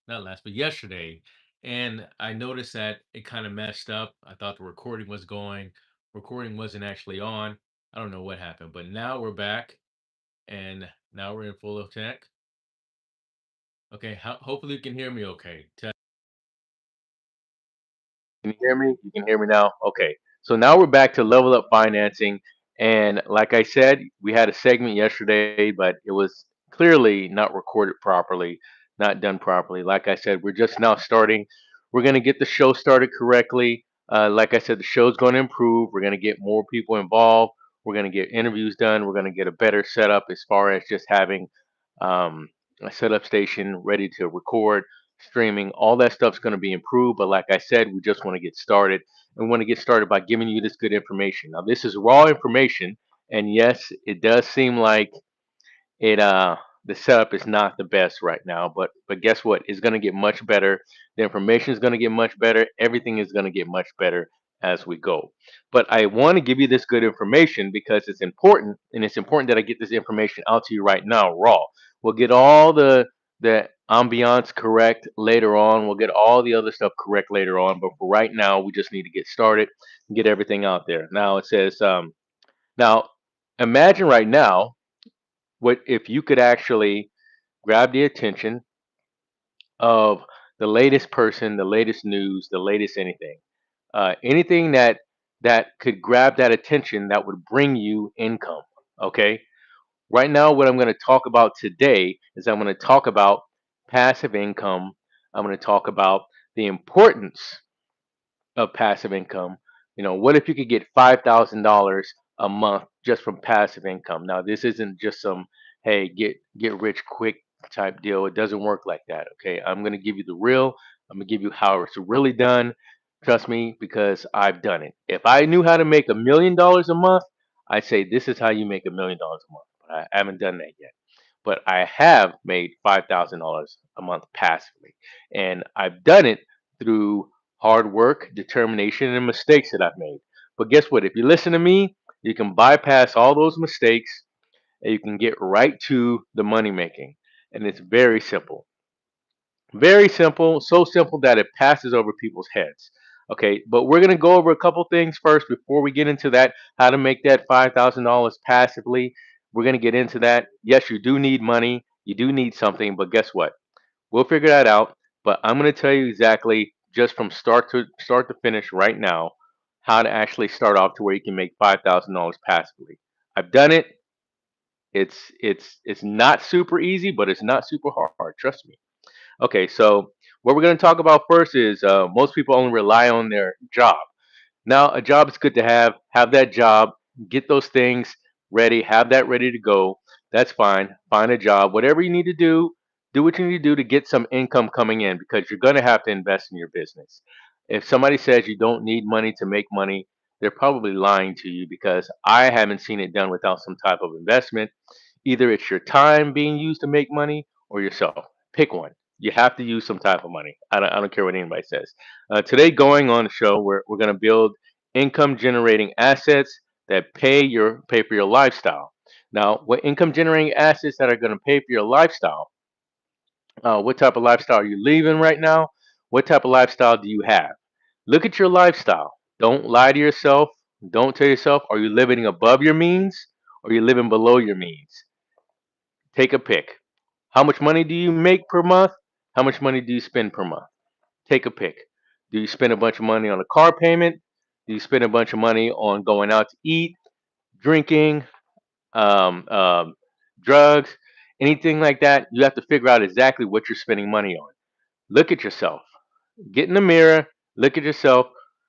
not last, but yesterday, and I noticed that it kind of messed up. I thought the recording was going, recording wasn't actually on. I don't know what happened, but now we're back, and now we're in full of tech. Okay, hopefully you can hear me. Okay, can you hear me? You can hear me now? Okay. So now we're back to level up financing. And like I said, we had a segment yesterday, but it was clearly not recorded properly, not done properly. Like I said, we're just now starting. We're going to get the show started correctly. Like I said, the show's going to improve. We're going to get more people involved. We're going to get interviews done. We're going to get a better setup as far as just having um, a setup station ready to record streaming, all that stuff's going to be improved. But like I said, we just want to get started and want to get started by giving you this good information. Now, this is raw information, and yes, it does seem like it the setup is not the best right now, but guess what? It's going to get much better. The information is going to get much better. Everything is going to get much better as we go. But I want to give you this good information because it's important, and it's important that I get this information out to you right now, raw. We'll get all the ambiance correct later on. We'll get all the other stuff correct later on. But for right now, we just need to get started and get everything out there. Now it says, now imagine right now what if you could actually grab the attention of the latest person, the latest news, the latest anything, anything that could grab that attention that would bring you income. Okay, right now, what I'm going to talk about today is I'm going to talk about passive income. I'm going to talk about the importance of passive income. You know, what if you could get $5,000 a month just from passive income? Now, this isn't just some hey get rich quick type deal. It doesn't work like that. Okay, I'm going to give you the real. I'm going to give you how it's really done. Trust me, because I've done it. If I knew how to make $1 million a month, I'd say this is how you make $1 million a month. But I haven't done that yet. But I have made $5,000 a month passively, and I've done it through hard work, determination, and mistakes that I've made. But guess what? If you listen to me, you can bypass all those mistakes and you can get right to the money making. And it's very simple. Very simple, so simple that it passes over people's heads. Okay, but we're going to go over a couple things first before we get into that, how to make that $5,000 passively. We're going to get into that. Yes, you do need money, you do need something, but guess what? We'll figure that out. But I'm going to tell you exactly just from start to finish right now how to actually start off to where you can make $5,000 passively. I've done it. It's not super easy, but it's not super hard. Trust me. Okay, so what we're going to talk about first is most people only rely on their job. Now, a job is good to have. Have that job, get those things ready, have that ready to go. That's fine. Find a job. Whatever you need to do what you need to do to get some income coming in because you're going to have to invest in your business. If somebody says you don't need money to make money, they're probably lying to you because I haven't seen it done without some type of investment. Either it's your time being used to make money or yourself. Pick one. You have to use some type of money. I don't care what anybody says. Today, going on the show, we're going to build income generating assets that pay for your lifestyle. Now, what income generating assets that are going to pay for your lifestyle? What type of lifestyle are you living right now? What type of lifestyle do you have? Look at your lifestyle. Don't lie to yourself. Don't tell yourself, are you living above your means or are you living below your means? Take a pick. How much money do you make per month? How much money do you spend per month? Take a pick. Do you spend a bunch of money on a car payment? Do you spend a bunch of money on going out to eat, drinking, um, um, drugs, anything like that? You have to figure out exactly what you're spending money on. Look at yourself. Get in the mirror, look at yourself,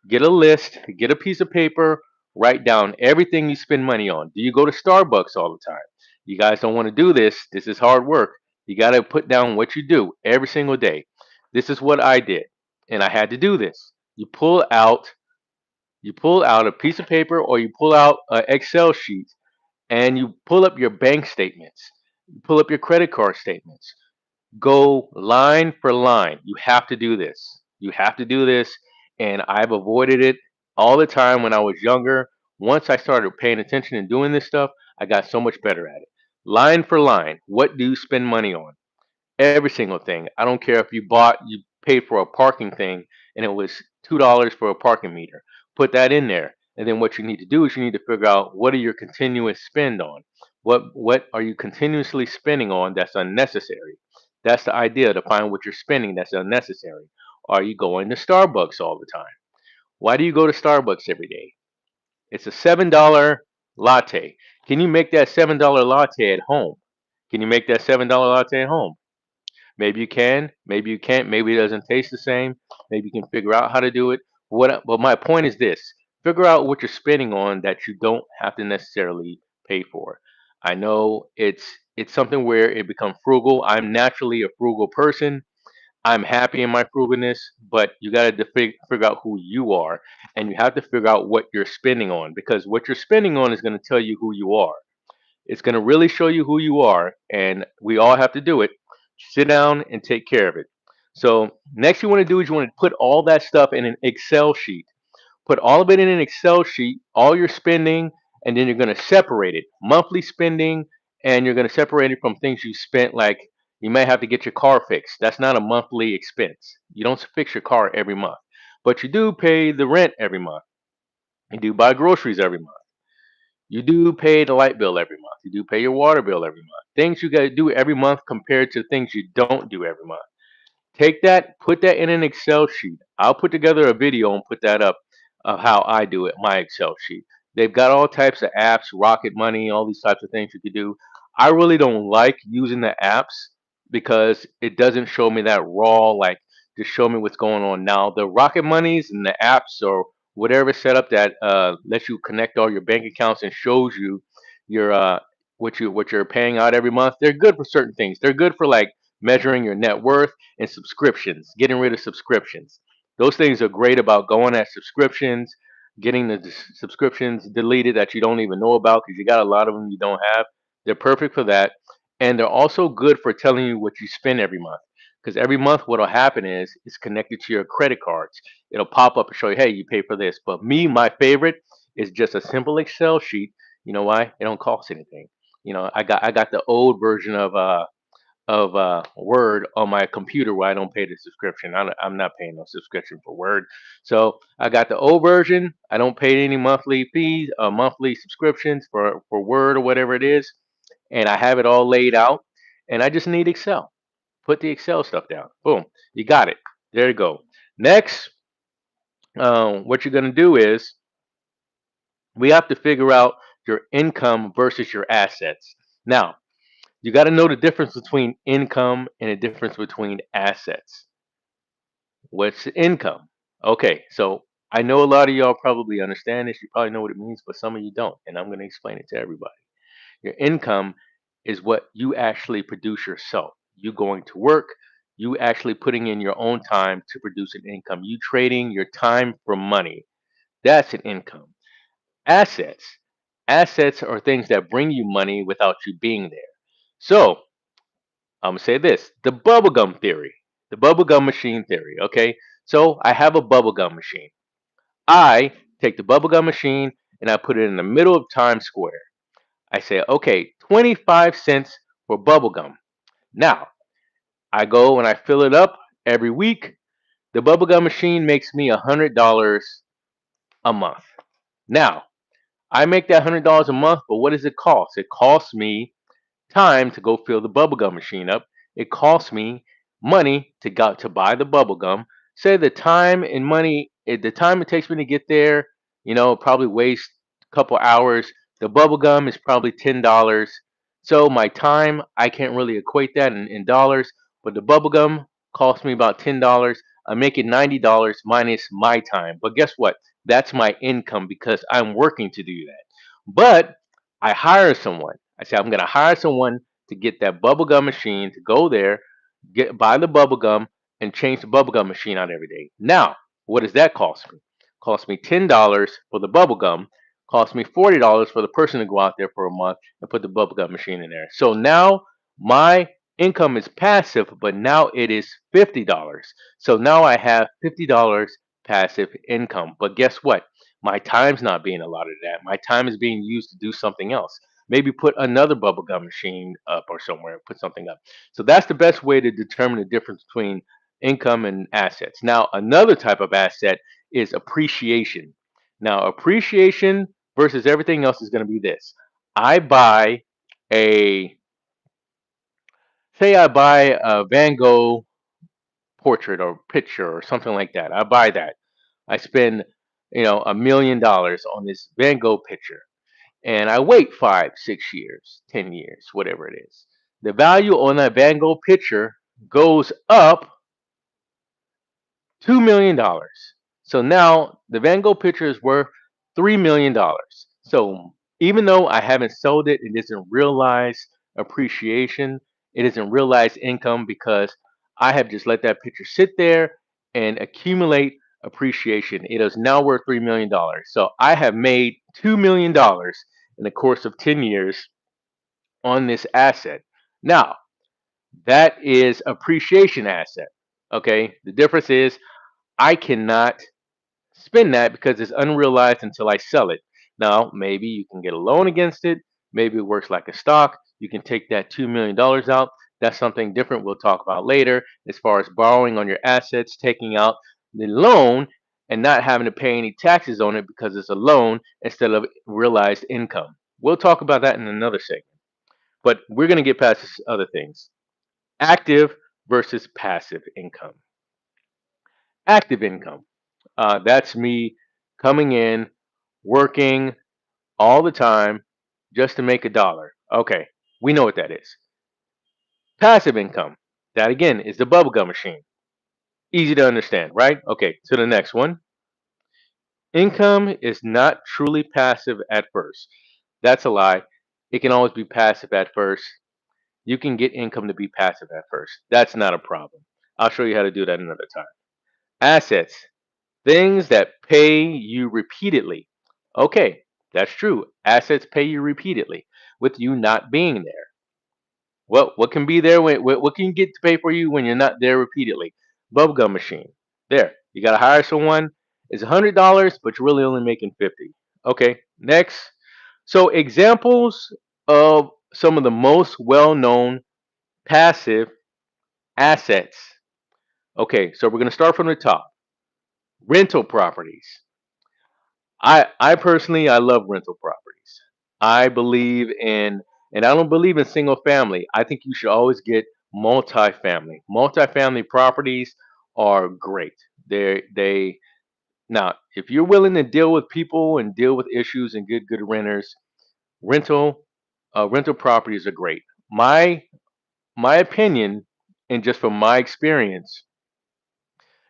get a list, get a piece of paper, write down everything you spend money on. Do you go to Starbucks all the time? You guys don't want to do this. This is hard work. You got to put down what you do every single day. This is what I did, and I had to do this. You pull out a piece of paper or you pull out an Excel sheet and you pull up your bank statements. You pull up your credit card statements. Go line for line. You have to do this. You have to do this. And I've avoided it all the time when I was younger. Once I started paying attention and doing this stuff, I got so much better at it. Line for line, what do you spend money on? Every single thing. I don't care if you paid for a parking thing and it was $2 for a parking meter. Put that in there. And then what you need to do is you need to figure out what are your continuous spend on. What are you continuously spending on that's unnecessary? That's the idea, to find what you're spending that's unnecessary. Are you going to Starbucks all the time? Why do you go to Starbucks every day? It's a $7 latte. Can you make that $7 latte at home? Can you make that $7 latte at home? Maybe you can, maybe you can't, maybe it doesn't taste the same, maybe you can figure out how to do it. But my point is this: figure out what you're spending on that you don't have to necessarily pay for. I know it's something where it becomes frugal. I'm naturally a frugal person. I'm happy in my frugalness, but you got to figure out who you are, and you have to figure out what you're spending on, because what you're spending on is going to tell you who you are. It's going to really show you who you are, and we all have to do it. Sit down and take care of it. So, next, you want to do is you want to put all that stuff in an Excel sheet. Put all of it in an Excel sheet, all your spending, and then you're going to separate it. Monthly spending, and you're going to separate it from things you spent, like you may have to get your car fixed. That's not a monthly expense. You don't fix your car every month, but you do pay the rent every month. You do buy groceries every month. You do pay the light bill every month. You do pay your water bill every month. Things you got to do every month compared to things you don't do every month. Take that, put that in an Excel sheet. I'll put together a video and put that up of how I do it, my Excel sheet. They've got all types of apps, Rocket Money, all these types of things you could do. I really don't like using the apps because it doesn't show me that raw, like to show me what's going on now. The Rocket Monies and the apps or whatever setup that lets you connect all your bank accounts and shows you your what you're paying out every month. They're good for certain things. They're good for like measuring your net worth and subscriptions, getting rid of subscriptions. Those things are great about going at subscriptions, getting the subscriptions deleted that you don't even know about because you got a lot of them you don't have. They're perfect for that. And they're also good for telling you what you spend every month. Because every month, what will happen is it's connected to your credit cards. It'll pop up and show you, hey, you pay for this. But me, my favorite is just a simple Excel sheet. You know why? It don't cost anything. I got the old version of Word on my computer where I don't pay the subscription. I'm not paying no subscription for Word. So I got the old version. I don't pay any monthly fees, monthly subscriptions for Word or whatever it is, and I have it all laid out. And I just need Excel. Put the Excel stuff down. Boom, you got it. There you go. Next, what you're gonna do is we have to figure out your income versus your assets. Now, you got to know the difference between income and the difference between assets. What's income? Okay, so I know a lot of y'all probably understand this. You probably know what it means, but some of you don't. And I'm going to explain it to everybody. Your income is what you actually produce yourself. You going to work, you actually putting in your own time to produce an income. You trading your time for money. That's an income. Assets. Assets are things that bring you money without you being there. So I'm gonna say this: the bubblegum theory, the bubblegum machine theory. Okay, so I have a bubblegum machine. I take the bubblegum machine and I put it in the middle of Times Square. I say, okay, 25 cents for bubblegum. Now I go and I fill it up every week. The bubblegum machine makes me $100 a month. Now I make that $100 a month, but what does it cost? It costs me time to go fill the bubblegum machine up. It costs me money to buy the bubblegum. Say the time and money, the time it takes me to get there, probably waste a couple hours. The bubblegum is probably $10. So my time, I can't really equate that in dollars, but the bubblegum costs me about $10. I make it $90 minus my time. But guess what? That's my income because I'm working to do that. But I hire someone. I say I'm gonna hire someone to get that bubblegum machine to go there, buy the bubblegum, and change the bubblegum machine out every day. Now, what does that cost me? Cost me $10 for the bubblegum, cost me $40 for the person to go out there for a month and put the bubblegum machine in there. So now my income is passive, but now it is $50. So now I have $50 passive income. But guess what? My time's not being allotted to that. My time is being used to do something else. maybe put another bubblegum machine up or somewhere, put something up. So that's the best way to determine the difference between income and assets. Now, another type of asset is appreciation. Now, appreciation versus everything else is going to be this. I buy a, say I buy a Van Gogh portrait or picture or something like that. I buy that. I spend, $1 million on this Van Gogh picture, and I wait 5, 6 years, 10 years, whatever it is. The value on that Van Gogh picture goes up $2 million. So now the Van Gogh picture is worth $3 million. So even though I haven't sold it, it isn't realized appreciation. It isn't realized income because I have just let that picture sit there and accumulate appreciation. It is now worth $3 million. So I have made $2 million in the course of 10 years on this asset. Now, that is appreciation asset. Okay. The difference is I cannot spend that because it's unrealized until I sell it. Now, maybe you can get a loan against it. Maybe it works like a stock. You can take that $2 million out. That's something different we'll talk about later as far as borrowing on your assets, taking out the loan and not having to pay any taxes on it because it's a loan instead of realized income. We'll talk about that in another segment. But we're going to get past this other things. Active versus passive income. Active income. That's me coming in, working all the time just to make a dollar. Okay, we know what that is. Passive income. That again is the bubblegum machine. Easy to understand, right? Okay, to the next one. Income is not truly passive at first. That's a lie. It can always be passive at first. You can get income to be passive at first. That's not a problem. I'll show you how to do that another time. Assets. Things that pay you repeatedly. Okay, that's true. Assets pay you repeatedly with you not being there. What can be there when what can you get to pay for you when you're not there repeatedly? Bubblegum machine. There. You gotta hire someone. It's $100, but you're really only making 50. Okay, next. So examples of some of the most well-known passive assets. Okay, so we're gonna start from the top. Rental properties. I personally I love rental properties. I believe in, and I don't believe in single family. I think you should always get multifamily. Multifamily properties are great. They now if you're willing to deal with people and deal with issues and get good renters, rental rental properties are great. My opinion, and just from my experience,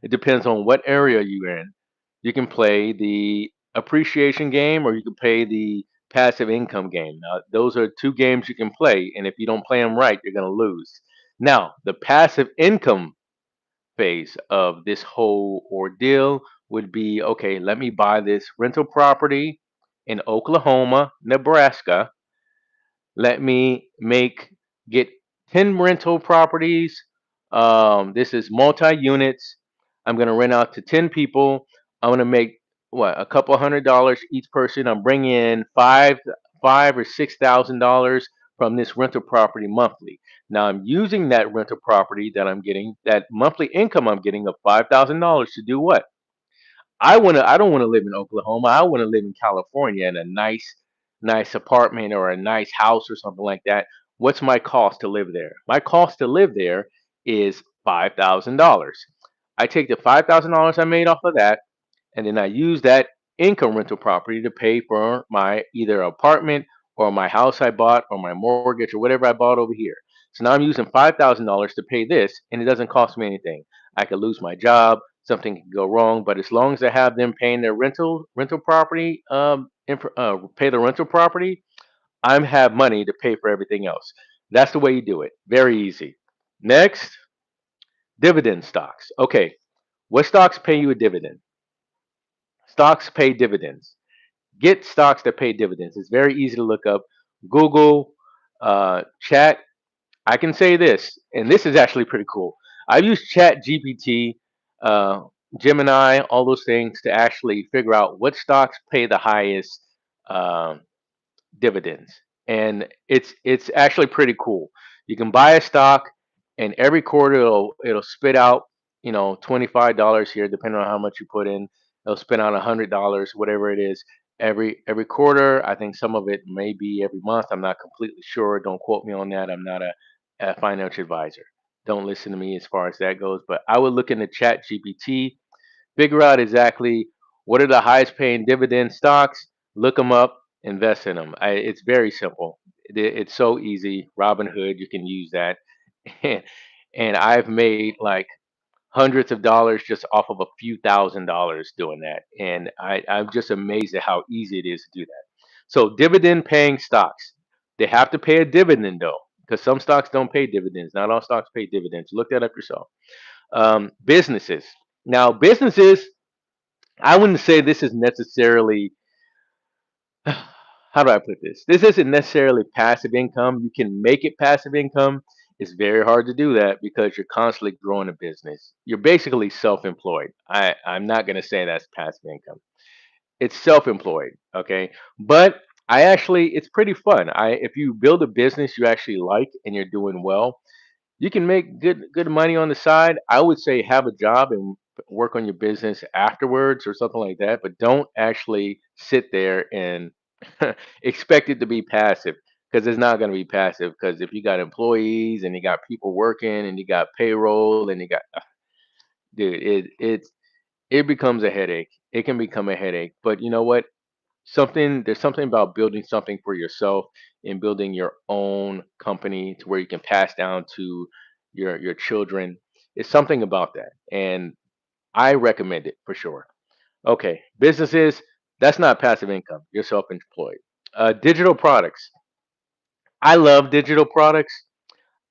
it depends on what area you're in. You can play the appreciation game or you can play the passive income game. Now, those are two games you can play, and if you don't play them right, you're going to lose. Now, the passive income phase of this whole ordeal would be okay, let me buy this rental property in Oklahoma, Nebraska. Let me get 10 rental properties. This is multi-units. I'm gonna rent out to 10 people. I'm gonna make what, a couple $100 each person. I'm bringing in five or $6,000 from this rental property monthly. Now I'm using that rental property that I'm getting, that monthly income I'm getting of $5,000 to do what? I don't want to live in Oklahoma. I want to live in California in a nice apartment or a nice house or something like that. What's my cost to live there? My cost to live there is $5,000. I take the $5,000 I made off of that, and then I use that income rental property to pay for my either apartment or my house I bought or my mortgage or whatever I bought over here. So now I'm using $5,000 to pay this, and it doesn't cost me anything. I could lose my job, something can go wrong, but as long as I have them paying their rental property, pay the rental property, I have money to pay for everything else. That's the way you do it. Very easy. Next, dividend stocks. Okay, what stocks pay you a dividend? Stocks pay dividends. Get stocks that pay dividends. It's very easy to look up. Google, Chat. I can say this, and this is actually pretty cool. I've used Chat GPT, uh, Gemini, all those things to actually figure out what stocks pay the highest um dividends. and it's actually pretty cool. You can buy a stock, and every quarter it'll spit out, $25 here, depending on how much you put in. It'll spit out $100, whatever it is, every quarter. I think some of it may be every month. I'm not completely sure. Don't quote me on that. I'm not a financial advisor. Don't listen to me as far as that goes. But I would look into Chat GPT, figure out exactly what are the highest paying dividend stocks, look them up, invest in them. It's very simple. It's so easy. Robinhood, you can use that. And, and I've made like hundreds of dollars just off of a few $1,000s doing that. And I'm just amazed at how easy it is to do that. So, dividend paying stocks, they have to pay a dividend though, because some stocks don't pay dividends. Not all stocks pay dividends. Look that up yourself. Businesses. Now, businesses, I wouldn't say this is necessarily, how do I put this? This isn't necessarily passive income. You can make it passive income. It's very hard to do that because you're constantly growing a business. You're basically self-employed. I'm not going to say that's passive income. It's self-employed, okay? But it's pretty fun. If you build a business you actually like and you're doing well, you can make good money on the side. I would say have a job and work on your business afterwards or something like that, but don't actually sit there and expect it to be passive, because it's not going to be passive. Because if you got employees and you got people working and you got payroll and you got, dude, it becomes a headache. It can become a headache. But you know what? There's something about building something for yourself and building your own company to where you can pass down to your children. It's something about that, and I recommend it for sure. Okay, businesses, that's not passive income. You're self-employed. Digital products, I love digital products.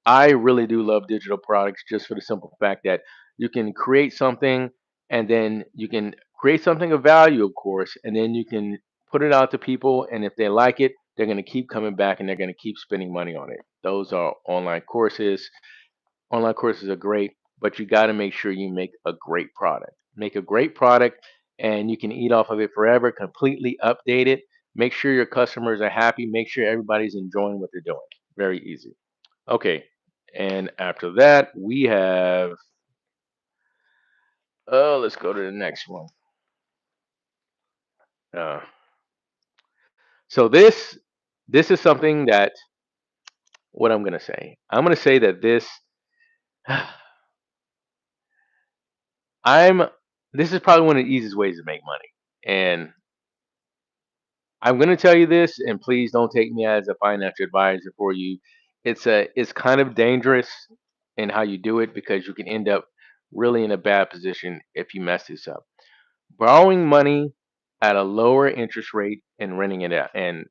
I really do love digital products, just for the simple fact that you can create something, and then you can create something of value, of course, and then you can put it out to people, and if they like it, they're going to keep coming back and they're going to keep spending money on it. Those are online courses. Online courses are great, but you got to make sure you make a great product. Make a great product, and you can eat off of it forever. Completely update it. Make sure your customers are happy. Make sure everybody's enjoying what they're doing. Very easy. Okay, and after that we have, let's go to the next one. Uh, so this is something that, what I'm gonna say. I'm gonna say that I'm this is probably one of the easiest ways to make money, and I'm gonna tell you this, and please don't take me as a financial advisor for you. It's kind of dangerous in how you do it, because you can end up really in a bad position if you mess this up. Borrowing money at a lower interest rate and renting it out, and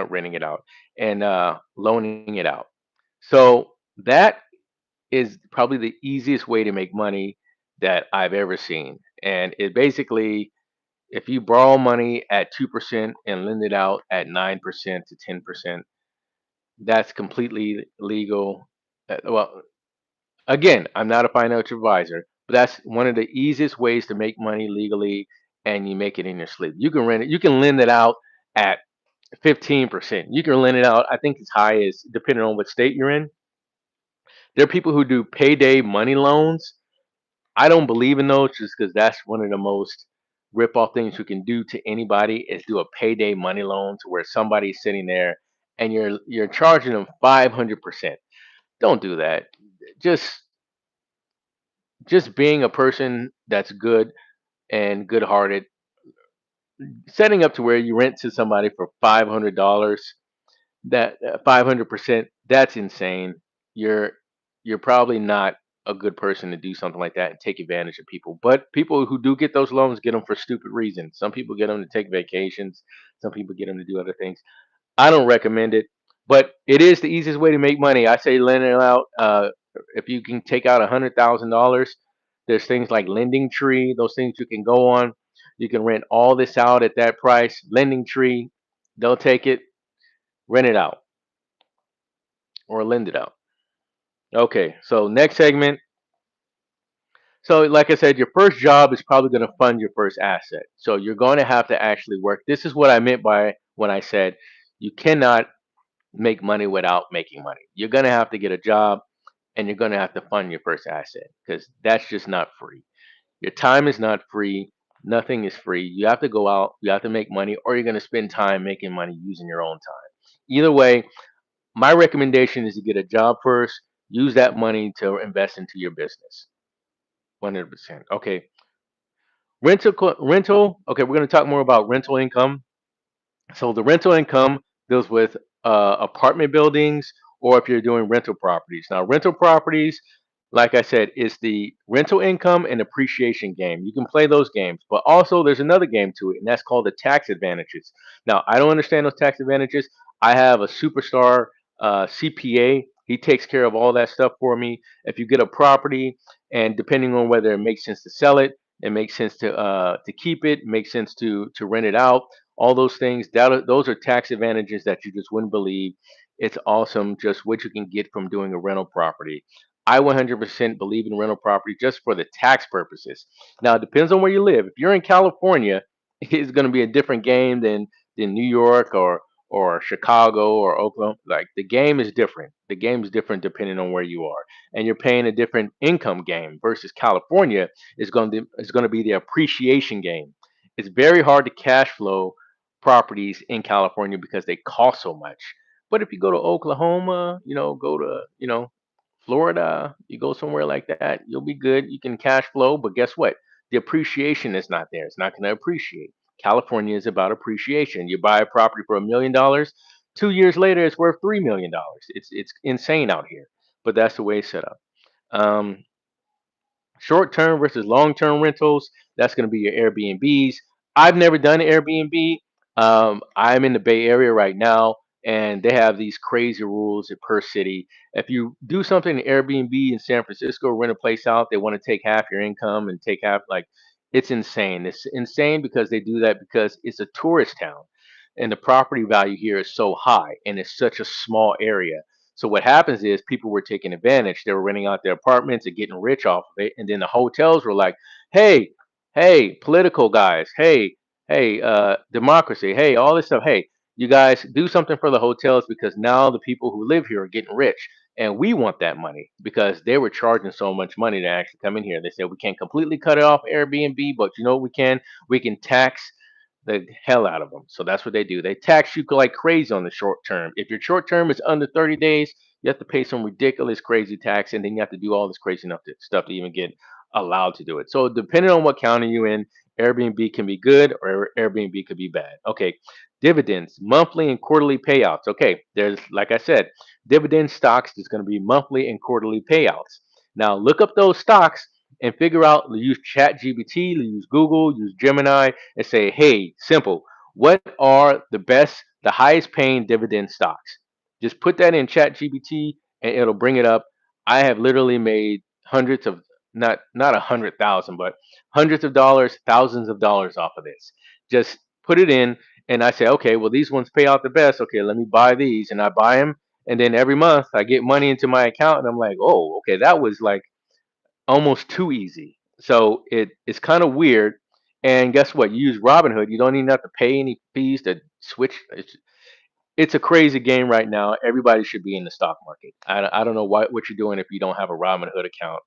renting it out, and loaning it out. So that is probably the easiest way to make money that I've ever seen. And it basically, if you borrow money at 2% and lend it out at 9% to 10%, that's completely legal. Well, again, I'm not a financial advisor, but that's one of the easiest ways to make money legally, and you make it in your sleep. You can rent it, you can lend it out at 15%. You can lend it out, I think, as high as, depending on what state you're in. There are people who do payday money loans. I don't believe in those, just because that's one of the most rip off things you can do to anybody, is do a payday money loan to where somebody's sitting there and you're charging them 500%. Don't do that. Just just being a person that's good and good hearted, setting up to where you rent to somebody for $500, that 500%, that's insane. You're probably not a good person to do something like that and take advantage of people. But people who do get those loans get them for stupid reasons. Some people get them to take vacations, some people get them to do other things. I don't recommend it, but it is the easiest way to make money. I say lend it out. If you can take out $100,000, there's things like Lending Tree. Those things you can go on. You can rent all this out at that price. Lending Tree, they'll take it, rent it out, or lend it out. Okay, so next segment. So, like I said, your first job is probably going to fund your first asset. So, you're going to have to actually work. This is what I meant by when I said You cannot make money without making money. You're gonna have to get a job, and you're gonna have to fund your first asset because that's just not free. Your time is not free. Nothing is free. You have to go out, you have to make money, or you're gonna spend time making money using your own time. Either way, my recommendation is to get a job first. Use that money to invest into your business. 100%. Okay. Rental. Okay, we're going to talk more about rental income. So the rental income deals with apartment buildings, or if you're doing rental properties. Now, rental properties, like I said, is the rental income and appreciation game. You can play those games, but also there's another game to it, and that's called the tax advantages. Now, I don't understand those tax advantages. I have a superstar CPA. He takes care of all that stuff for me. If you get a property, and depending on whether it makes sense to sell it, it makes sense to keep it, makes sense to rent it out, all those things, those are tax advantages that you just wouldn't believe. It's awesome just what you can get from doing a rental property. I 100% believe in rental property just for the tax purposes. Now it depends on where you live. If you're in California, it's going to be a different game than New York or Chicago or Oklahoma. Like the game is different. The game is different depending on where you are, and you're paying a different income game versus California is going to be the appreciation game. It's very hard to cash flow properties in California because they cost so much. But if you go to Oklahoma, go to, Florida, you go somewhere like that, you'll be good. You can cash flow, but guess what? The appreciation is not there. It's not going to appreciate. California is about appreciation. You buy a property for $1 million, 2 years later, it's worth $3 million. It's insane out here, but that's the way it's set up. Um, Short term versus long term rentals, that's going to be your Airbnbs. I've never done an Airbnb. I'm in the Bay Area right now, and they have these crazy rules per city. If you do something in Airbnb in San Francisco, rent a place out, they want to take half your income and take half, like, it's insane. It's insane because they do that because it's a tourist town, and the property value here is so high, and it's such a small area. So what happens is people were taking advantage. They were renting out their apartments and getting rich off of it. And then the hotels were like, hey, hey, political guys, hey, democracy, hey, all this stuff. Hey, you guys do something for the hotels because now the people who live here are getting rich. And we want that money because they were charging so much money to actually come in here. They said we can't completely cut it off Airbnb, but you know what we can? We can tax the hell out of them. So that's what they do. They tax you like crazy on the short term. If your short term is under 30 days, you have to pay some ridiculous crazy tax, and then you have to do all this crazy enough stuff to even get allowed to do it. So depending on what county you're in, Airbnb can be good or Airbnb could be bad. Okay, dividends, monthly and quarterly payouts. Okay, there's, like I said, dividend stocks is going to be monthly and quarterly payouts. Now look up those stocks and figure out. Use Chat GBT, use Google, use Gemini, and say, hey, simple, what are the highest paying dividend stocks? Just put that in Chat GBT and it'll bring it up. I have literally made hundreds of, not 100,000, but hundreds of dollars, thousands of dollars off of this. Just put it in, and I say, okay, well, these ones pay out the best. Okay, let me buy these, and I buy them, and then every month I get money into my account, and I'm like, oh, okay, that was like almost too easy. So it's kind of weird. And guess what? You use Robinhood. You don't even have to pay any fees to switch. It's a crazy game right now. Everybody should be in the stock market. I don't know what you're doing if you don't have a Robinhood account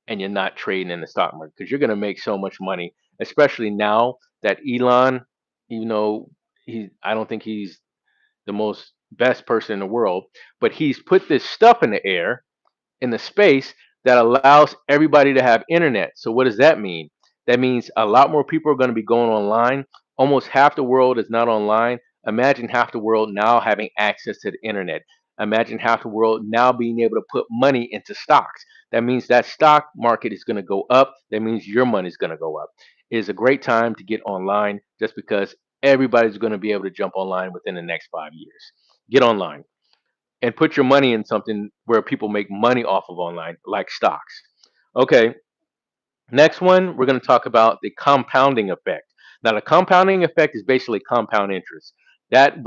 and you're not trading in the stock market because you're going to make so much money, especially now that Elon, even though I don't think he's the most best person in the world, but he's put this stuff in the air, in the space, that allows everybody to have internet. So what does that mean? That means a lot more people are going to be going online. Almost half the world is not online. Imagine half the world now having access to the internet. Imagine half the world now being able to put money into stocks. That means that stock market is going to go up. That means your money is going to go up. It is a great time to get online just because everybody's going to be able to jump online within the next 5 years. Get online and put your money in something where people make money off of online, like stocks. Okay, next one, we're going to talk about the compounding effect. Now, the compounding effect is basically compound interest. That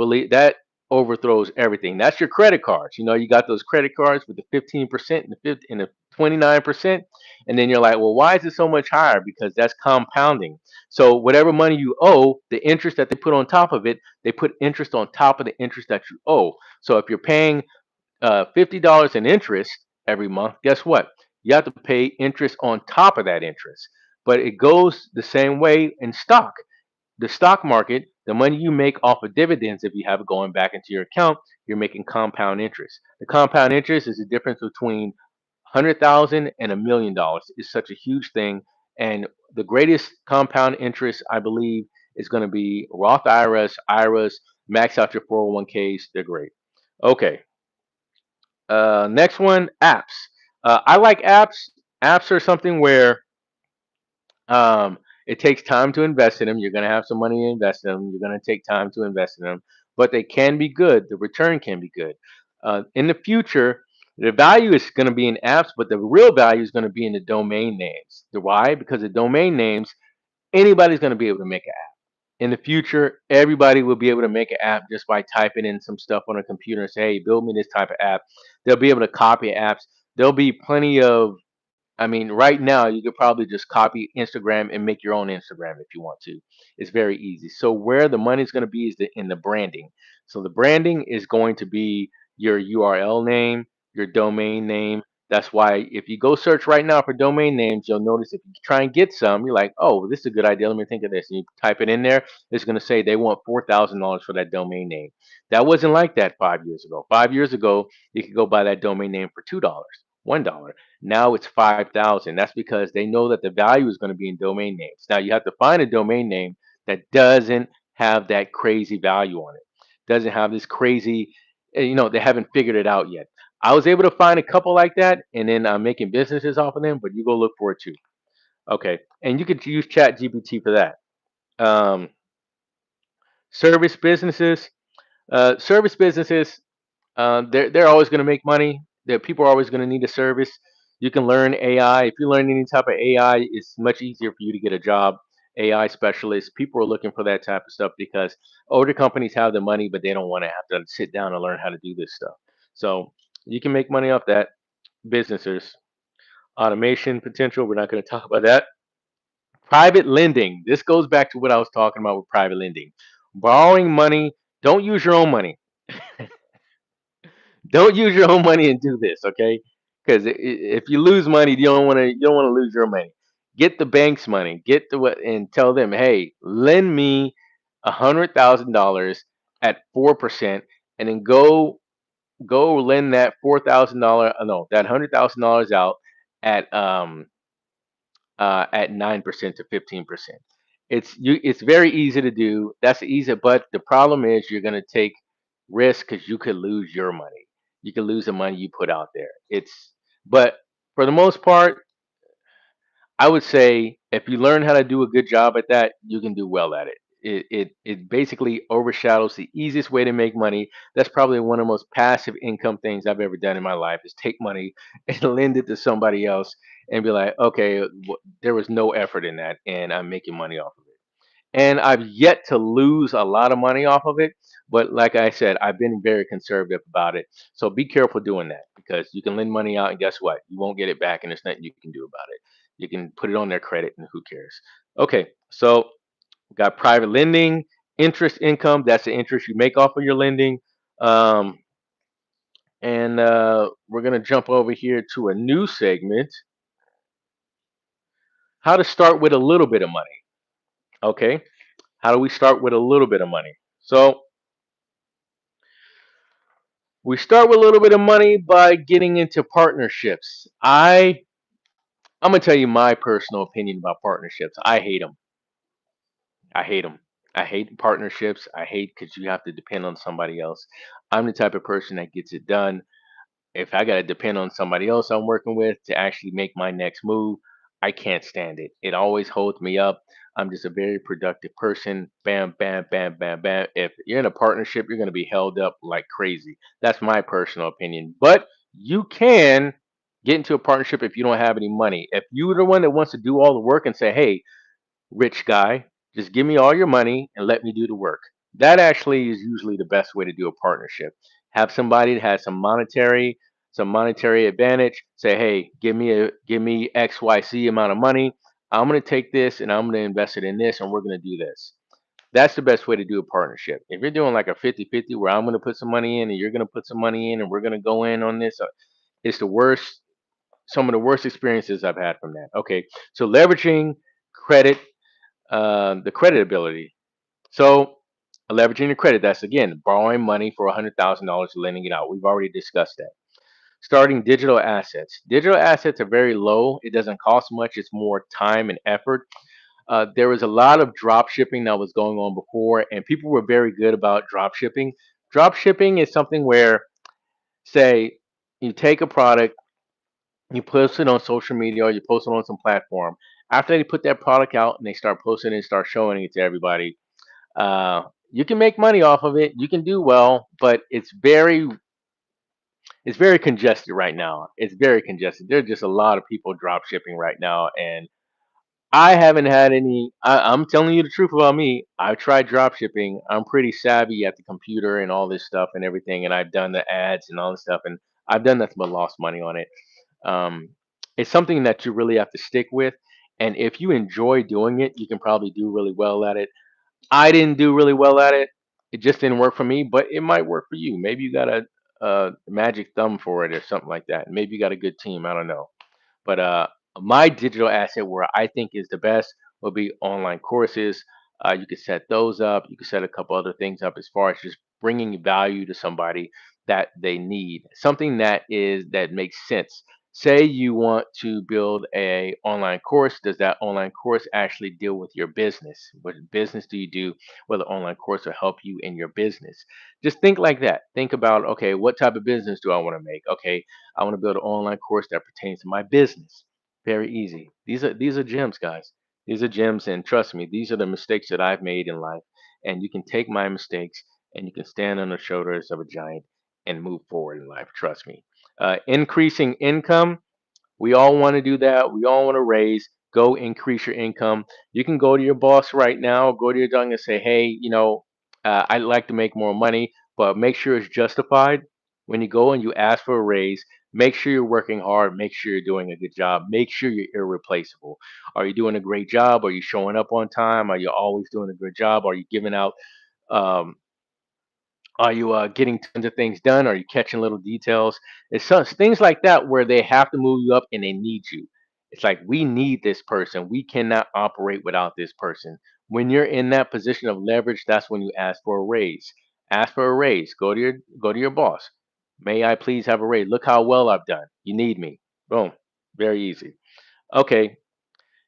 overthrows everything. That's your credit cards. You got those credit cards with the 15% and the 29%. And then you're like, well, why is it so much higher? Because that's compounding. So whatever money you owe, the interest that they put on top of it, they put interest on top of the interest that you owe. So if you're paying $50 in interest every month, guess what? You have to pay interest on top of that interest. But it goes the same way in stock. The stock market, the money you make off of dividends, if you have it going back into your account, you're making compound interest. The compound interest is the difference between 100,000 and $1 million. Is such a huge thing. And the greatest compound interest, I believe, is going to be Roth IRAs, max out your 401ks. They're great. Okay. Next one, apps. I like apps. Apps are something where it takes time to invest in them. You're going to have some money to invest in them. You're going to take time to invest in them, but they can be good. The return can be good. In the future, the value is going to be in apps, but the real value is going to be in the domain names. The why? Because the domain names, anybody's going to be able to make an app. In the future, everybody will be able to make an app just by typing in some stuff on a computer and say, "Hey, build me this type of app." They'll be able to copy apps. There'll be plenty of, I mean, right now you could probably just copy Instagram and make your own Instagram if you want to. It's very easy. So where the money's going to be is in the branding. So the branding is going to be your URL name, your domain name. That's why if you go search right now for domain names, you'll notice if you try and get some, you're like, oh, this is a good idea. Let me think of this. And you type it in there, it's going to say they want $4,000 for that domain name. That wasn't like that 5 years ago. 5 years ago, you could go buy that domain name for $2, $1. Now it's 5,000. That's because they know that the value is going to be in domain names. Now you have to find a domain name that doesn't have that crazy value on it. Doesn't have this crazy, they haven't figured it out yet. I was able to find a couple like that, and then I'm making businesses off of them. But you go look for it too. Okay, and you could use Chat GPT for that. Um, service businesses, service businesses, they're always going to make money. That people are always going to need a service. You can learn AI. If you learn any type of AI, it's much easier for you to get a job. AI specialist. People are looking for that type of stuff because older companies have the money, but they don't want to have to sit down and learn how to do this stuff. So you can make money off that. Businesses, automation potential. We're not going to talk about that. Private lending. This goes back to what I was talking about with private lending. Borrowing money. Don't use your own money. Don't use your own money and do this, okay? Because if you lose money, you don't want to lose your money. Get the bank's money. Get the what and tell them, hey, lend me $100,000 at 4%, and then go lend that $4,000. No, that $100,000 out at 9% to 15%. It's very easy to do. That's easy, but the problem is you're gonna take risk because you could lose your money. You could lose the money you put out there. But for the most part, I would say if you learn how to do a good job at that, you can do well at it. It basically overshadows the easiest way to make money. That's probably one of the most passive income things I've ever done in my life is take money and lend it to somebody else and be like, okay, there was no effort in that, and I'm making money off of it. And I've yet to lose a lot of money off of it. But like I said, I've been very conservative about it. So be careful doing that because you can lend money out and guess what? You won't get it back and there's nothing you can do about it. You can put it on their credit and who cares? Okay, so we got private lending, interest income. That's the interest you make off of your lending. Um, and we're going to jump over here to a new segment, how to start with a little bit of money. Okay, how do we start with a little bit of money? So we start with a little bit of money by getting into partnerships. I'm gonna tell you my personal opinion about partnerships. I hate them. I hate them. I hate partnerships. I hate because you have to depend on somebody else. I'm the type of person that gets it done. If I got to depend on somebody else I'm working with to actually make my next move, I can't stand it. It always holds me up. I'm just a very productive person. Bam, bam, bam, bam, bam. If you're in a partnership, you're going to be held up like crazy. That's my personal opinion. But you can get into a partnership if you don't have any money. If you're the one that wants to do all the work and say, hey, rich guy, just give me all your money and let me do the work. That actually is usually the best way to do a partnership. Have somebody that has some monetary, some monetary advantage. Say, hey, give me XYZ amount of money. I'm going to take this and I'm going to invest it in this, and we're going to do this. That's the best way to do a partnership. If you're doing like a 50-50 where I'm going to put some money in and you're going to put some money in and we're going to go in on this, it's the worst, some of the worst experiences I've had from that. Okay, so leveraging credit, the credit ability. So leveraging the credit, that's again borrowing money for $100,000, lending it out. We've already discussed that. Starting digital assets. Digital assets are very low. It doesn't cost much. It's more time and effort. There was a lot of drop shipping that was going on before, and people were very good about drop shipping. Drop shipping is something where, say, you take a product, you post it on social media or you post it on some platform. After they put that product out and they start posting it and start showing it to everybody, uh, you can make money off of it. You can do well, but it's very congested right now. It's very congested. There's just a lot of people drop shipping right now, and I haven't had any. I'm telling you the truth about me. I've tried drop shipping. I'm pretty savvy at the computer and all this stuff and everything, and I've done the ads and all this stuff, and I've done nothing but lost money on it. Um, it's something that you really have to stick with, and if you enjoy doing it, you can probably do really well at it. I didn't do really well at it. It just didn't work for me, but it might work for you. Maybe you got a magic thumb for it or something like that. Maybe you got a good team. I don't know. But my digital asset where I think is the best would be online courses. You could set those up. You could set a couple other things up as far as just bringing value to somebody that they need, something that makes sense. Say you want to build a online course. Does that online course actually deal with your business? What business do you do? Well, the online course will help you in your business. Just think like that. Think about, okay, what type of business do I want to make? Okay, I want to build an online course that pertains to my business. Very easy. These are gems, guys. These are gems, and trust me, these are the mistakes that I've made in life. And you can take my mistakes and you can stand on the shoulders of a giant and move forward in life. Trust me. Increasing income. We all want to do that. We all want to raise. Go increase your income. You can go to your boss right now. Go to your dog and say, "Hey, I'd like to make more money, but make sure it's justified." When you go and you ask for a raise, make sure you're working hard. Make sure you're doing a good job. Make sure you're irreplaceable. Are you doing a great job? Are you showing up on time? Are you always doing a good job? Are you giving out um, are you getting tons of things done? Are you catching little details? It's things like that where they have to move you up and they need you. It's like we need this person. We cannot operate without this person. When you're in that position of leverage, that's when you ask for a raise. Ask for a raise. Go to your boss. May I please have a raise? Look how well I've done. You need me. Boom. Very easy. Okay.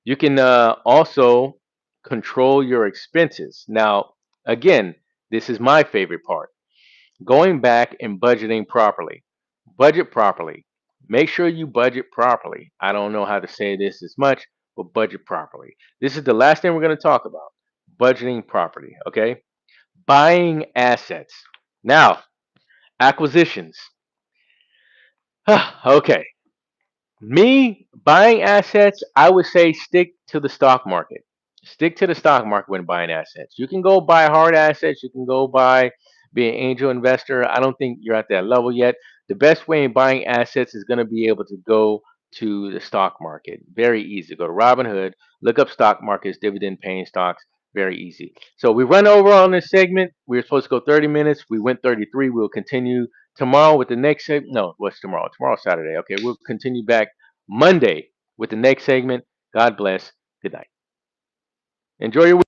You can also control your expenses. Now, again, this is my favorite part, going back and budgeting properly. Budget properly. Make sure you budget properly. I don't know how to say this as much, but budget properly. This is the last thing we're going to talk about. Budgeting properly. Okay. Buying assets. Now, acquisitions. Okay. Me buying assets, I would say stick to the stock market. Stick to the stock market when buying assets. You can go buy hard assets. You can go buy, be an angel investor. I don't think you're at that level yet. The best way in buying assets is going to be able to go to the stock market. Very easy. Go to Robinhood, look up stock markets, dividend paying stocks. Very easy. So we run over on this segment. We were supposed to go 30 minutes. We went 33. We'll continue tomorrow with the next segment. No, what's tomorrow? Tomorrow's Saturday. Okay, we'll continue back Monday with the next segment. God bless. Good night. Enjoy your week.